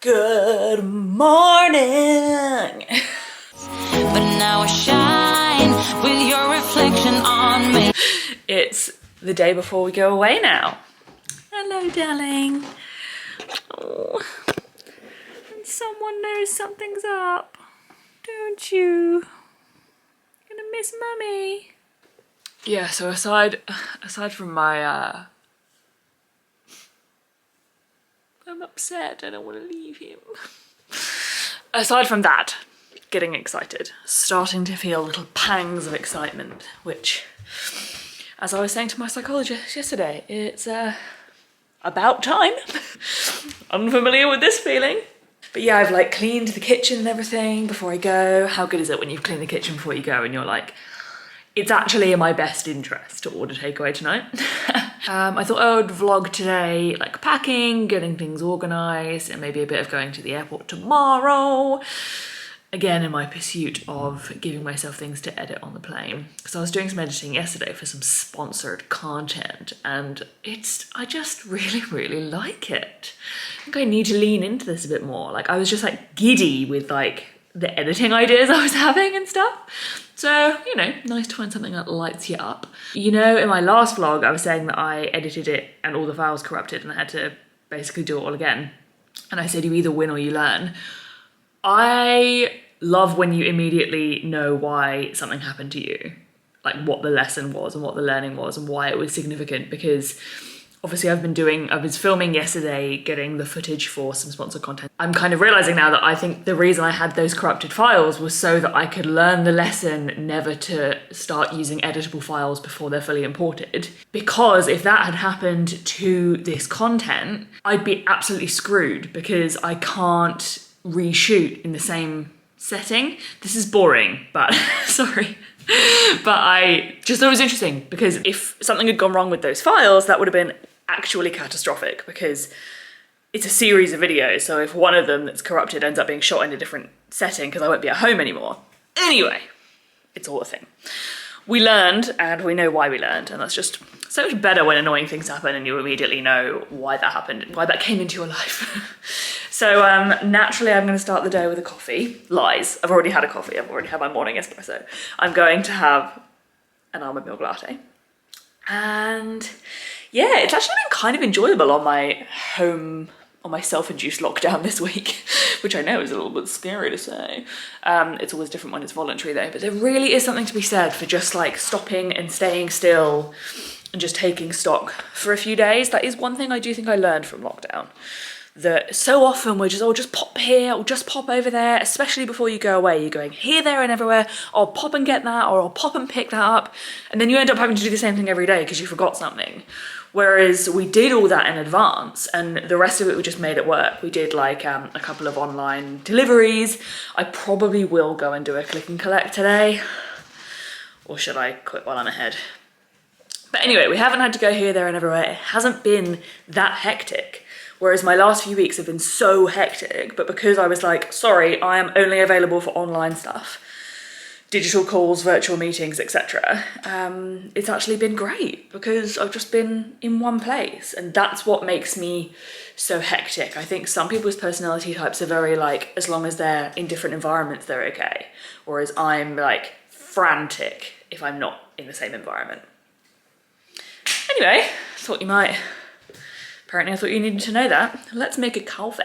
Good morning! But now I shine with your reflection on me. It's the day before we go away now. Hello, darling. Oh, and someone knows something's up, don't you? Gonna miss mummy. Yeah, so aside from my I'm upset, I don't want to leave him. Aside from that, getting excited, starting to feel little pangs of excitement, which, as I was saying to my psychologist yesterday, it's about time. Unfamiliar with this feeling. But yeah, I've like cleaned the kitchen and everything before I go. How good is it when you've cleaned the kitchen before you go and you're like, it's actually in my best interest to order takeaway tonight. I thought I would vlog today, like packing, getting things organised, and maybe a bit of going to the airport tomorrow. Again, in my pursuit of giving myself things to edit on the plane. Because I was doing some editing yesterday for some sponsored content, and I just really, really like it. I think I need to lean into this a bit more. Like, I was just like giddy with like the editing ideas I was having and stuff. So, you know, nice to find something that lights you up. You know, in my last vlog, I was saying that I edited it and all the files corrupted and I had to basically do it all again. And I said, you either win or you learn. I love when you immediately know why something happened to you, like what the lesson was and what the learning was and why it was significant, because obviously I was filming yesterday, getting the footage for some sponsored content. I'm kind of realizing now that I think the reason I had those corrupted files was so that I could learn the lesson never to start using editable files before they're fully imported. Because if that had happened to this content, I'd be absolutely screwed because I can't reshoot in the same setting. This is boring, but sorry. But I just thought it was interesting because if something had gone wrong with those files, that would have been actually catastrophic because it's a series of videos. So if one of them that's corrupted ends up being shot in a different setting because I won't be at home anymore. Anyway, it's all a thing. We learned and we know why we learned, and that's just so much better when annoying things happen and you immediately know why that happened, why that came into your life. So naturally I'm going to start the day with a coffee. Lies, I've already had a coffee, I've already had my morning espresso. I'm going to have an almond milk latte. And yeah, it's actually been kind of enjoyable on my self-induced lockdown this week, which I know is a little bit scary to say. It's always different when it's voluntary though, but there really is something to be said for just like stopping and staying still and just taking stock for a few days. That is one thing I do think I learned from lockdown. That so often we're just, oh, just pop here or just pop over there, especially before you go away. You're going here, there and everywhere. I'll pop and get that, or I'll pop and pick that up. And then you end up having to do the same thing every day because you forgot something. Whereas we did all that in advance and the rest of it we just made it work. We did like a couple of online deliveries. I probably will go and do a click and collect today. Or should I quit while I'm ahead? But anyway, we haven't had to go here, there and everywhere. It hasn't been that hectic. Whereas my last few weeks have been so hectic, but because I was like, sorry, I am only available for online stuff, digital calls, virtual meetings, etc. It's actually been great because I've just been in one place, and that's what makes me so hectic. I think some people's personality types are very like, as long as they're in different environments, they're okay. Whereas I'm like frantic if I'm not in the same environment. Anyway, apparently I thought you needed to know that. Let's make a coffee.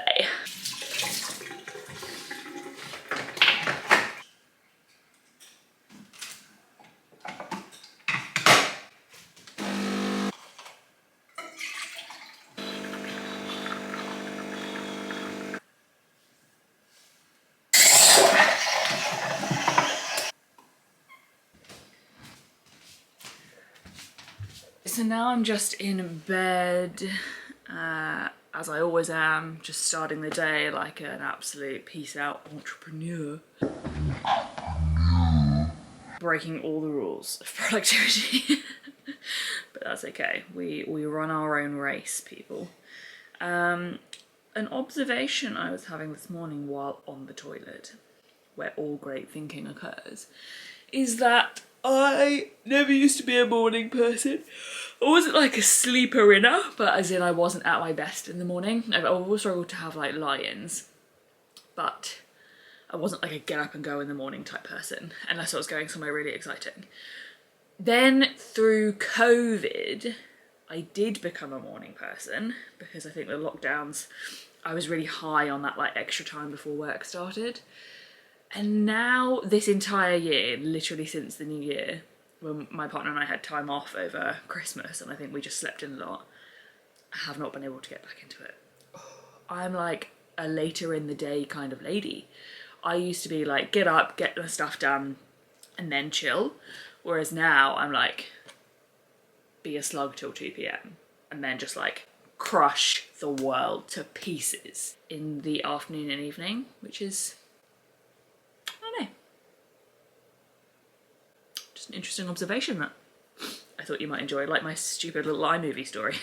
So now I'm just in bed, as I always am, just starting the day like an absolute peace out entrepreneur. Breaking all the rules of productivity. But that's okay, we run our own race, people. An observation I was having this morning while on the toilet, where all great thinking occurs, is that I never used to be a morning person. I wasn't like a sleeper inner, but as in I wasn't at my best in the morning. I've always struggled to have like lie-ins, but I wasn't like a get up and go in the morning type person unless I was going somewhere really exciting. Then through COVID, I did become a morning person because I think the lockdowns, I was really high on that like extra time before work started. And now this entire year, literally since the new year, when my partner and I had time off over Christmas and I think we just slept in a lot, I have not been able to get back into it. I'm like a later in the day kind of lady. I used to be like, get up, get the stuff done, and then chill. Whereas now I'm like, be a slug till 2 p.m. and then just like crush the world to pieces in the afternoon and evening, which is, I don't know, just an interesting observation that I thought you might enjoy, like my stupid little iMovie story.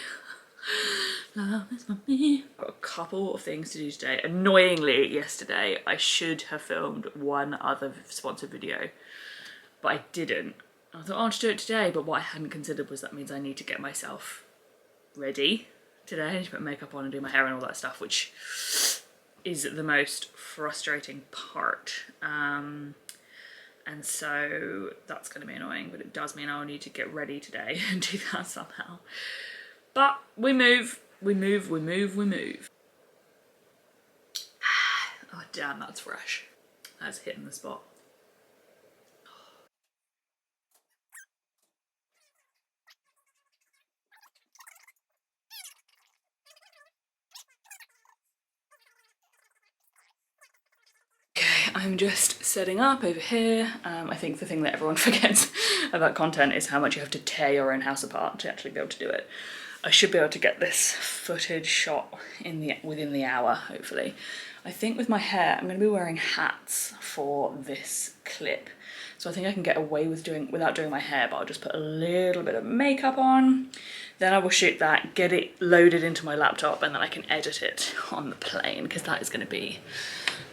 Love is for me. Got a couple of things to do today. Annoyingly, yesterday I should have filmed one other sponsored video, but I didn't. I thought, oh, I'll just do it today, but what I hadn't considered was that means I need to get myself ready today. I need to put makeup on and do my hair and all that stuff, which is the most frustrating part. And so that's going to be annoying, but it does mean I'll need to get ready today and do that somehow. But we move, we move, we move, we move. Oh damn, that's fresh. That's hitting the spot. I'm just setting up over here. I think the thing that everyone forgets about content is how much you have to tear your own house apart to actually be able to do it. I should be able to get this footage shot within the hour, hopefully. I think with my hair, I'm going to be wearing hats for this clip. So I think I can get away with without doing my hair, but I'll just put a little bit of makeup on. Then I will shoot that, get it loaded into my laptop, and then I can edit it on the plane, because that is going to be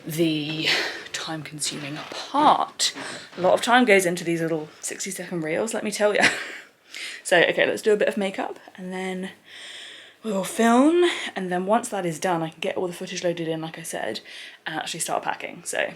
the time-consuming part. A lot of time goes into these little 60-second reels, let me tell you. So, okay, let's do a bit of makeup, and then we'll film, and then once that is done, I can get all the footage loaded in, like I said, and actually start packing, so.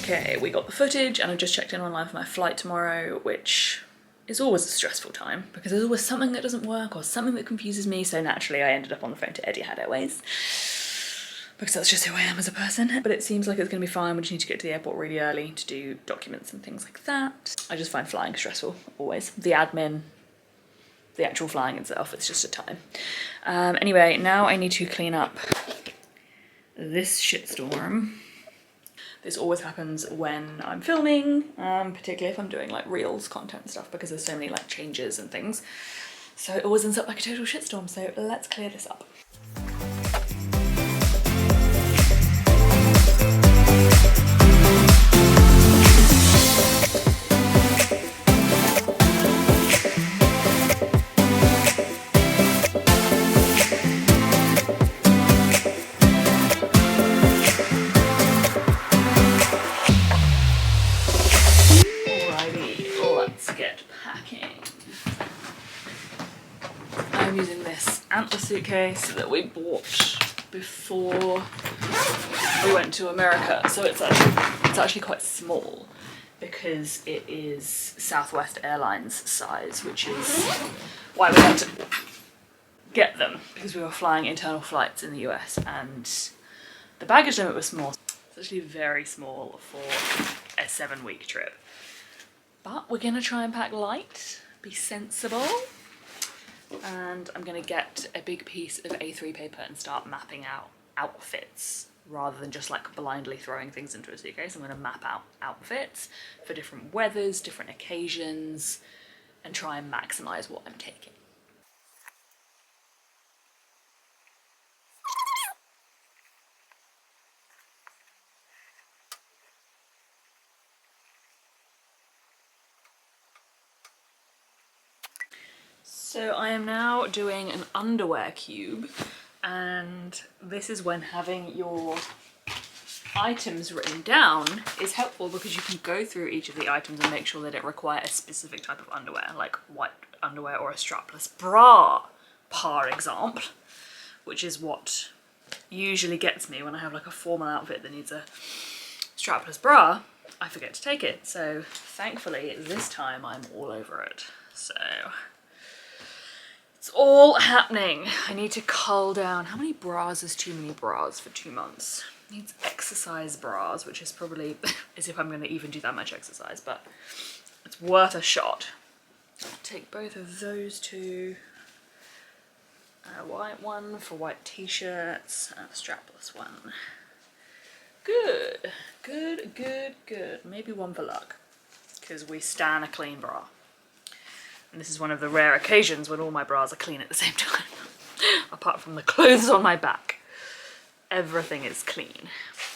Okay, we got the footage and I just checked in online for my flight tomorrow, which is always a stressful time because there's always something that doesn't work or something that confuses me, so naturally I ended up on the phone to Etihad Airways because that's just who I am as a person. But it seems like it's going to be fine. We just need to get to the airport really early to do documents and things like that. I just find flying stressful, always. The admin, the actual flying itself, it's just a time. Anyway, now I need to clean up this shitstorm. This always happens when I'm filming, particularly if I'm doing like reels content stuff, because there's so many like changes and things. So it always ends up like a total shitstorm, so let's clear this up. Antler suitcase that we bought before we went to America, so it's actually quite small because it is Southwest Airlines size, which is why we had to get them, because we were flying internal flights in the US and the baggage limit was small. It's actually very small for a 7-week trip. But we're gonna try and pack light, be sensible. And I'm gonna get a big piece of A3 paper and start mapping out outfits rather than just like blindly throwing things into a suitcase. I'm gonna map out outfits for different weathers, different occasions, and try and maximize what I'm taking. So I am now doing an underwear cube, and this is when having your items written down is helpful because you can go through each of the items and make sure that it requires a specific type of underwear, like white underwear or a strapless bra, par example, which is what usually gets me when I have like a formal outfit that needs a strapless bra. I forget to take it, so thankfully this time I'm all over it. So it's all happening. I need to cull down. How many bras is too many bras for 2 months? Needs exercise bras, which is probably as if I'm going to even do that much exercise, but it's worth a shot. I'll take both of those two. A white one for white t-shirts and a strapless one. Good, good, good, good. Maybe one for luck, because we stan a clean bra. And this is one of the rare occasions when all my bras are clean at the same time. Apart from the clothes on my back. Everything is clean.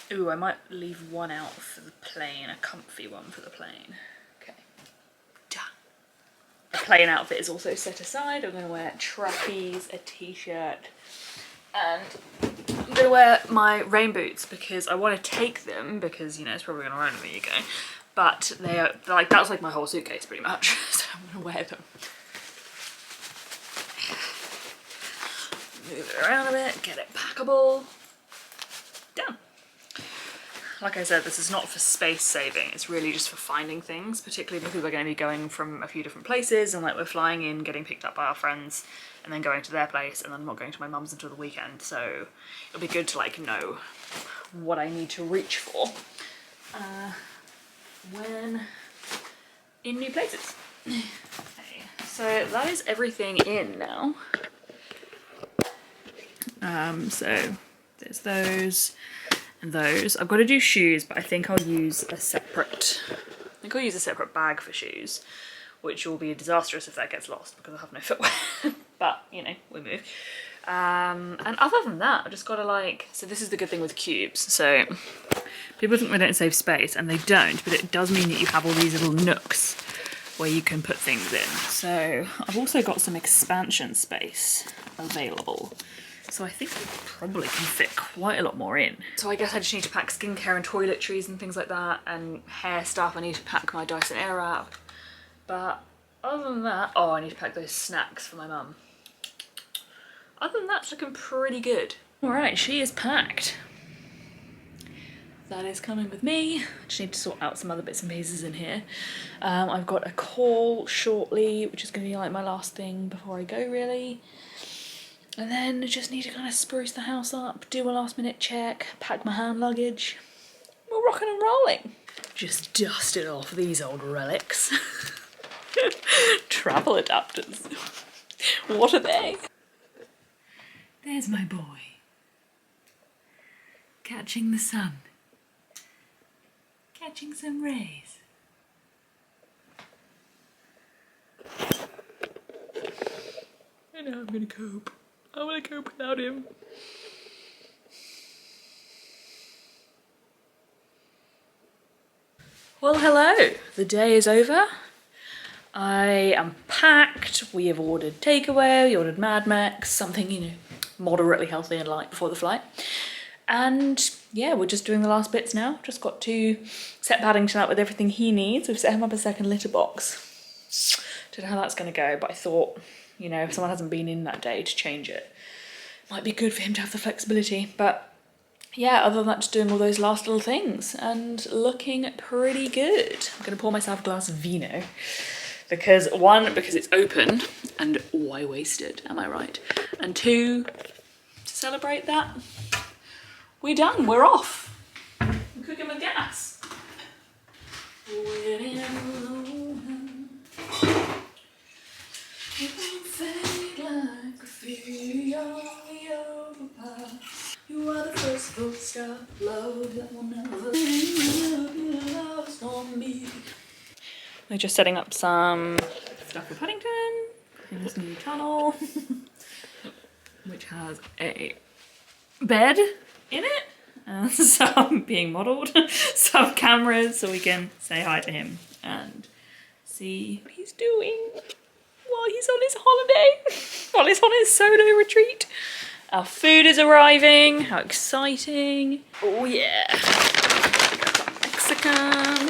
Ooh, I might leave one out for the plane, a comfy one for the plane. Okay, done. The plain outfit is also set aside. I'm gonna wear trapeze, a t-shirt, and I'm gonna wear my rain boots because I wanna take them because, you know, it's probably gonna rain when you go. But they are like, that's like my whole suitcase pretty much, so I'm gonna wear them. Move it around a bit, get it packable. Done. Like I said, this is not for space saving, it's really just for finding things, particularly because we're going to be going from a few different places, and like we're flying in, getting picked up by our friends, and then going to their place, and then I'm not going to my mum's until the weekend, so it'll be good to like know what I need to reach for when in new places. Okay, so that is everything in now. So there's those and those. I've got to do shoes, but I think I'll use a separate bag for shoes, which will be disastrous if that gets lost because I have no footwear. But you know, we move. And other than that, I've just got to like, so this is the good thing with cubes. So people think they don't save space, and they don't, but it does mean that you have all these little nooks where you can put things in. So I've also got some expansion space available. So I think I probably can fit quite a lot more in. So I guess I just need to pack skincare and toiletries and things like that, and hair stuff. I need to pack my Dyson Airwrap. But other than that, oh, I need to pack those snacks for my mum. Other than that, it's looking pretty good. All right, she is packed. That is coming with me. Just need to sort out some other bits and pieces in here. I've got a call shortly, which is gonna be like my last thing before I go really. And then I just need to kind of spruce the house up, do a last minute check, pack my hand luggage. We're rocking and rolling. Just dusted off these old relics. Travel adapters. What are they? There's my boy. Catching the sun. Catching some rays. I know I'm gonna cope. I want to cope without him. Well, hello. The day is over. I am packed. We have ordered takeaway. We ordered Mad Max, something, you know, moderately healthy and light before the flight. And yeah, we're just doing the last bits now. Just got to set Paddington up with everything he needs. We've set him up a second litter box. Don't know how that's going to go, but I thought, you know, if someone hasn't been in that day to change it, might be good for him to have the flexibility. But yeah, other than that, just doing all those last little things and looking pretty good. I'm going to pour myself a glass of vino because one, because it's open and why waste it, am I right? And two, to celebrate that, we're done, we're off. I'm cooking with gas. When alone, it won't fade like graffiti on the overpass. You are the first full stop love that will never be lost on me. We're just setting up some stuff with Paddington in this new tunnel, which has a bed in it, and some being modelled, some cameras so we can say hi to him and see what he's doing while he's on his holiday, while he's on his solo retreat. Our food is arriving, how exciting. Oh yeah, Mexican.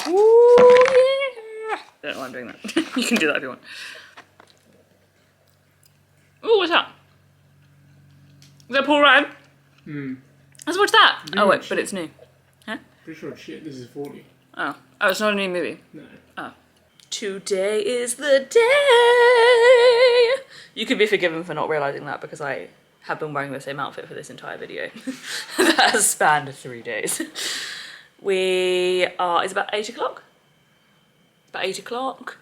Ooh yeah. I don't know why I'm doing that. You can do that if you want. Ooh, what's that? Is that Paul Ryan? Let's watch that. Oh wait, but it's new. Huh? Pretty sure it's shit. This is 40. Oh, it's not a new movie. No. Oh. Today is the day. You could be forgiven for not realising that because I have been wearing the same outfit for this entire video. That has spanned 3 days. It's about 8 o'clock. About 8 o'clock.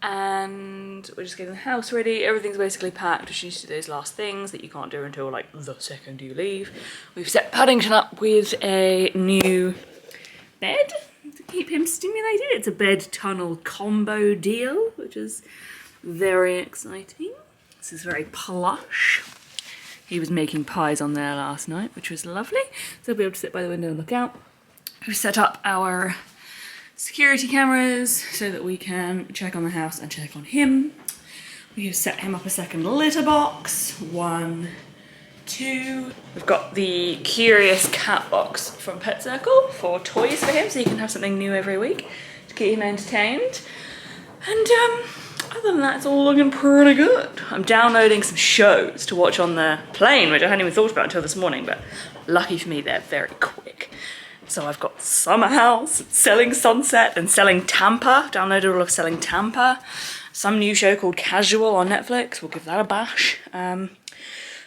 And we're just getting the house ready. Everything's basically packed, which is those last things that you can't do until like the second you leave. We've set Paddington up with a new bed to keep him stimulated. It's a bed tunnel combo deal, which is very exciting. This is very plush. He was making pies on there last night, which was lovely. So he'll be able to sit by the window and look out. We've set up our security cameras so that we can check on the house and check on him. We have set him up a second litter box. 1, 2. We've got the Curious Cat box from Pet Circle for toys for him, so he can have something new every week to keep him entertained. And other than that, it's all looking pretty good. I'm downloading some shows to watch on the plane, which I hadn't even thought about until this morning, but lucky for me, they're very quick. So I've got Summer House, Selling Sunset, and Selling Tampa. Downloaded all of Selling Tampa. Some new show called Casual on Netflix. We'll give that a bash. So I'm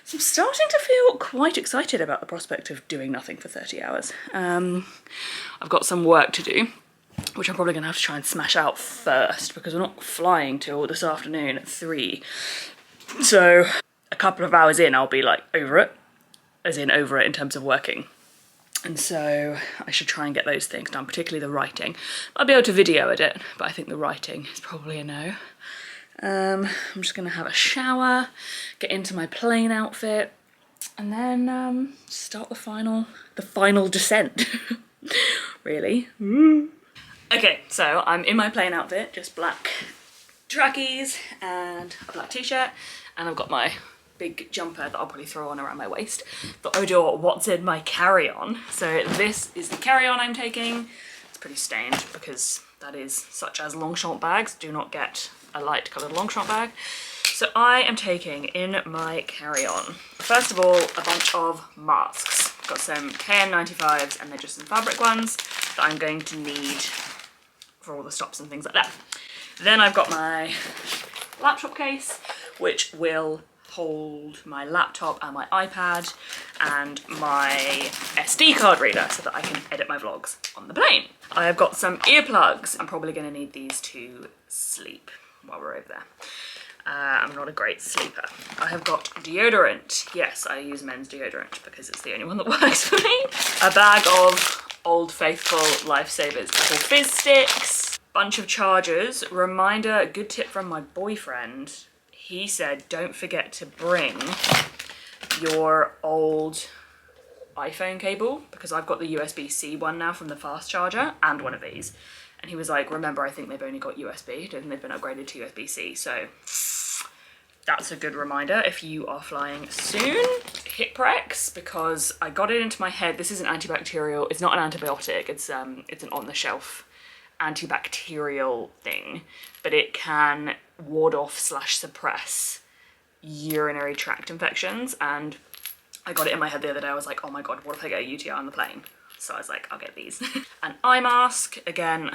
starting to feel quite excited about the prospect of doing nothing for 30 hours. I've got some work to do, which I'm probably going to have to try and smash out first because we're not flying till this afternoon at 3. So a couple of hours in, I'll be like over it, as in over it in terms of working. And so I should try and get those things done, particularly the writing. I'll be able to video edit, but I think the writing is probably a no. I'm just gonna have a shower, get into my plane outfit, and then start the final descent, really. Okay, so I'm in my plane outfit, just black trackies and a black t-shirt, and I've got my big jumper that I'll probably throw on around my waist. Thought I would do what's in my carry-on. So this is the carry-on I'm taking. It's pretty stained because that is such as Longchamp bags do not get a light coloured Longchamp bag. So I am taking in my carry-on, first of all, a bunch of masks. Got some KN95s and they're just some fabric ones that I'm going to need for all the stops and things like that. Then I've got my laptop case, which will hold my laptop and my iPad and my SD card reader so that I can edit my vlogs on the plane. I have got some earplugs. I'm probably going to need these to sleep while we're over there. I'm not a great sleeper. I have got deodorant. Yes, I use men's deodorant because it's the only one that works for me. A bag of Old Faithful Lifesavers Apple Fizz sticks. Bunch of chargers. Reminder, a good tip from my boyfriend. He said, don't forget to bring your old iPhone cable because I've got the USB-C one now from the fast charger and one of these. And he was like, remember, I think they've only got USB. I don't think they've been upgraded to USB-C. So that's a good reminder if you are flying soon. Hiprex, because I got it into my head. This is an antibacterial. It's not an antibiotic. It's an on-the-shelf antibacterial thing, but it can ward off / suppress urinary tract infections. And I got it in my head the other day. I was like, oh my God, what if I get a UTI on the plane? So I was like, I'll get these. An eye mask, again,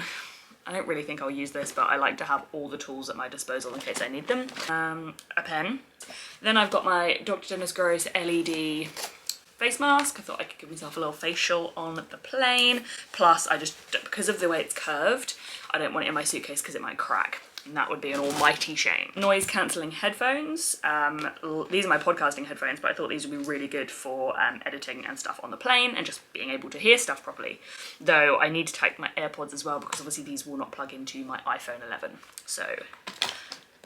I don't really think I'll use this, but I like to have all the tools at my disposal in case I need them. A pen. Then I've got my Dr. Dennis Gross LED face mask. I thought I could give myself a little facial on the plane. Plus, because of the way it's curved, I don't want it in my suitcase because it might crack. And that would be an almighty shame. Noise cancelling headphones. These are my podcasting headphones, but I thought these would be really good for editing and stuff on the plane and just being able to hear stuff properly. Though I need to take my AirPods as well because obviously these will not plug into my iPhone 11. So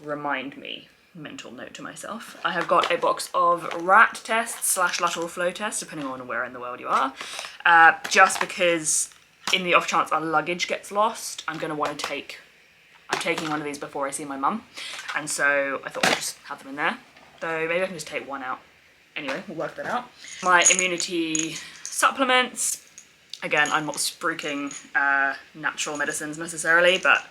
remind me, mental note to myself. I have got a box of rat tests / lateral flow tests, depending on where in the world you are. Just because in the off chance our luggage gets lost, I'm taking one of these before I see my mum, and so I thought I'd just have them in there. Though maybe I can just take one out. Anyway, we'll work that out. My immunity supplements. Again, I'm not spruiking natural medicines necessarily, but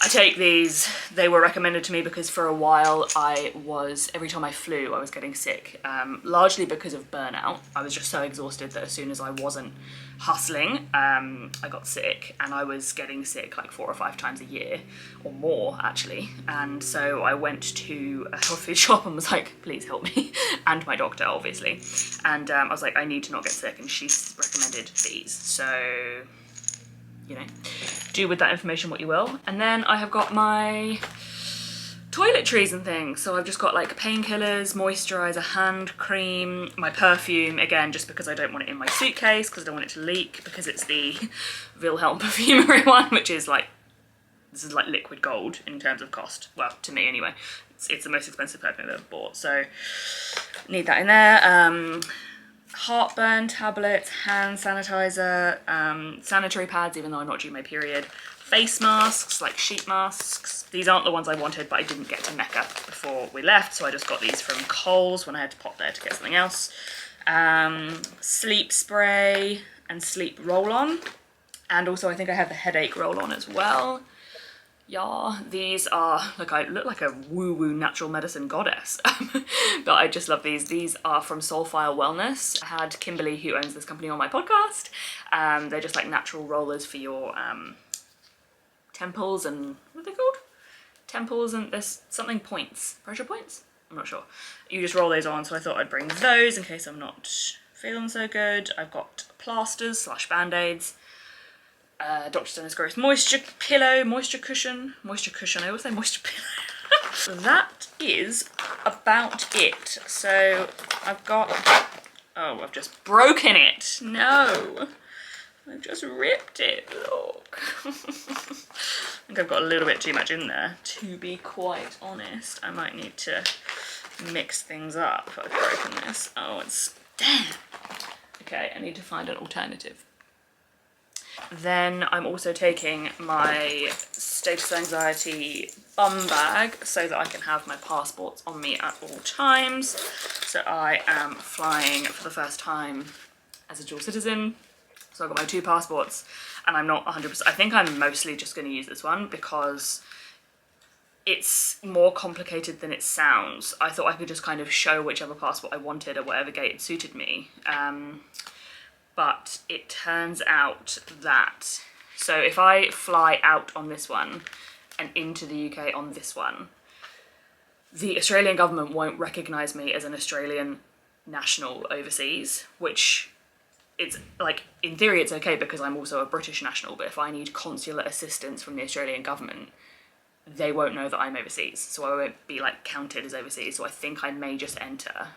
I take these. They were recommended to me because for a while every time I flew, I was getting sick, largely because of burnout. I was just so exhausted that as soon as I wasn't hustling, I got sick, and I was getting sick like 4 or 5 times a year, or more actually. And so I went to a health food shop and was like, please help me, and my doctor obviously. And I was like, I need to not get sick, and she recommended these. So, you know, do with that information what you will. And then I have got my toiletries and things. So I've just got like painkillers, moisturiser, hand cream, my perfume, again, just because I don't want it in my suitcase, because I don't want it to leak, because it's the Wilhelm Perfumery one, which is like, this is like liquid gold in terms of cost. Well, to me anyway. It's the most expensive perfume I've ever bought, so need that in there. Heartburn tablets, hand sanitizer, sanitary pads, even though I'm not due my period, face masks, like sheet masks. These aren't the ones I wanted, but I didn't get to Mecca before we left, so I just got these from Coles when I had to pop there to get something else. Sleep spray and sleep roll-on, and also I think I have the headache roll-on as well. Yeah, these are, like, I look like a woo-woo natural medicine goddess, but I just love these. These are from Soulfire Wellness. I had Kimberly, who owns this company, on my podcast. They're just like natural rollers for your temples and, what are they called? Temples and there's something points, pressure points? I'm not sure. You just roll those on, so I thought I'd bring those in case I'm not feeling so good. I've got plasters / band-aids. Dr. Dennis Gross moisture cushion, I always say moisture pillow. That is about it. So I've got, oh, I've just broken it. No, I've just ripped it, look. I think I've got a little bit too much in there, to be quite honest. I might need to mix things up. I've broken this. Oh, it's, damn. Okay, I need to find an alternative. Then I'm also taking my status anxiety bum bag so that I can have my passports on me at all times. So I am flying for the first time as a dual citizen. So I've got my 2 passports, and I'm not 100%. I think I'm mostly just going to use this one because it's more complicated than it sounds. I thought I could just kind of show whichever passport I wanted at whatever gate suited me. But it turns out that, so if I fly out on this one and into the UK on this one, the Australian government won't recognise me as an Australian national overseas, which it's like, in theory it's okay because I'm also a British national, but if I need consular assistance from the Australian government, they won't know that I'm overseas, so I won't be like counted as overseas. So I think I may just enter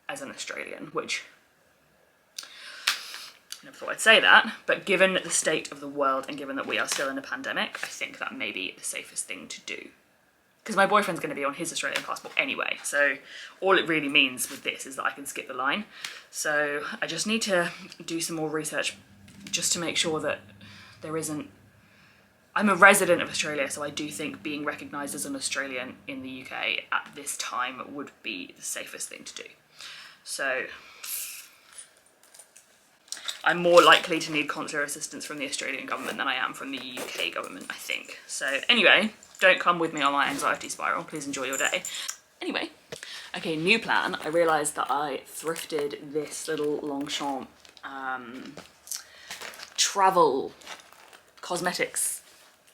as an Australian, which, I never thought I'd say that, but given the state of the world and given that we are still in a pandemic, I think that may be the safest thing to do. Because my boyfriend's going to be on his Australian passport anyway, so all it really means with this is that I can skip the line. So I just need to do some more research just to make sure that there isn't... I'm a resident of Australia, so I do think being recognised as an Australian in the UK at this time would be the safest thing to do. So I'm more likely to need consular assistance from the Australian government than I am from the UK government, I think. So anyway, don't come with me on my anxiety spiral. Please enjoy your day. Anyway, okay, new plan. I realised that I thrifted this little Longchamp travel cosmetics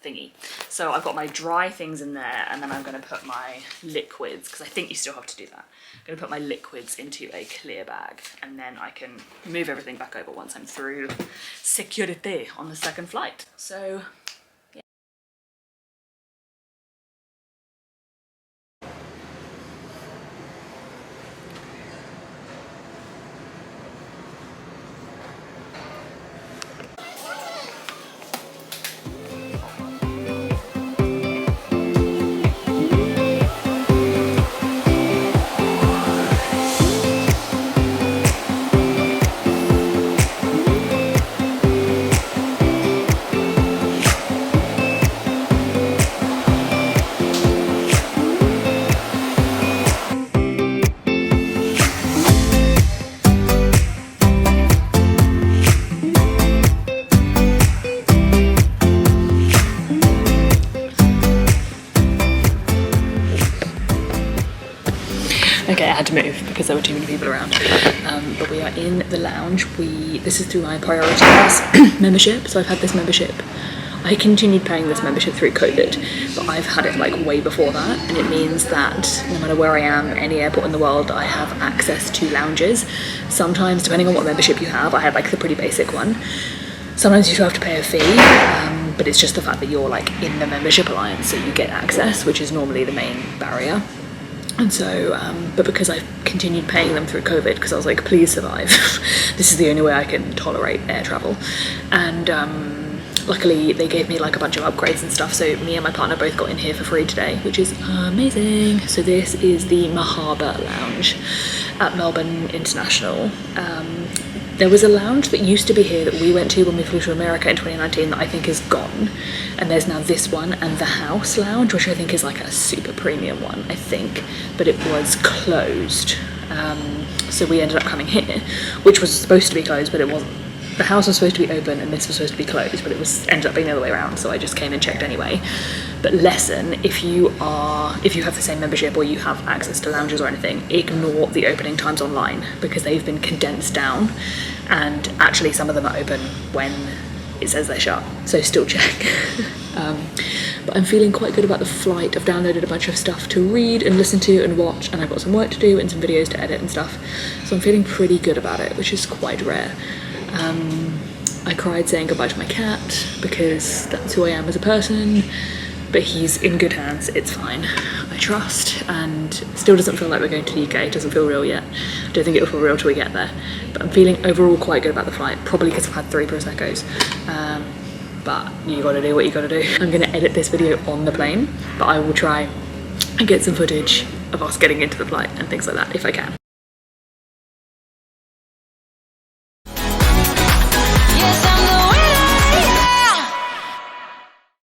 thingy. So I've got my dry things in there, and then I'm going to put my liquids, because I think you still have to do that. I'm going to put my liquids into a clear bag, and then I can move everything back over once I'm through security on the second flight. So yeah. Okay, I had to move because there were too many people around. But we are in the lounge. This is through my Priority Pass membership. So I've had this membership. I continued paying this membership through COVID, but I've had it like way before that, and it means that no matter where I am, any airport in the world, I have access to lounges. Sometimes, depending on what membership you have, I had like the pretty basic one. Sometimes you still have to pay a fee, but it's just the fact that you're like in the membership alliance, so you get access, which is normally the main barrier. And so, but because I've continued paying them through COVID, because I was like, please survive. This is the only way I can tolerate air travel. And luckily they gave me like a bunch of upgrades and stuff. So me and my partner both got in here for free today, which is amazing. So this is the Mahaba Lounge at Melbourne International. There was a lounge that used to be here that we went to when we flew to America in 2019 that I think is gone. And there's now this one and the House Lounge, which I think is like a super premium one, I think. But it was closed. So we ended up coming here, which was supposed to be closed, but it wasn't. The house was supposed to be open and this was supposed to be closed, but it was ended up being the other way around, so I just came and checked anyway. But lesson, if you have the same membership or you have access to lounges or anything, ignore the opening times online because they've been condensed down, and actually some of them are open when it says they're shut, so still check. But I'm feeling quite good about the flight. I've downloaded a bunch of stuff to read and listen to and watch, and I've got some work to do and some videos to edit and stuff, so I'm feeling pretty good about it, which is quite rare. I cried saying goodbye to my cat because that's who I am as a person, but he's in good hands, it's fine, I trust, and still doesn't feel like we're going to the UK, it doesn't feel real yet. I don't think it'll feel real till we get there, but I'm feeling overall quite good about the flight, probably because I've had 3 Prosecco's, but you gotta do what you gotta do. I'm gonna edit this video on the plane, but I will try and get some footage of us getting into the flight and things like that if I can.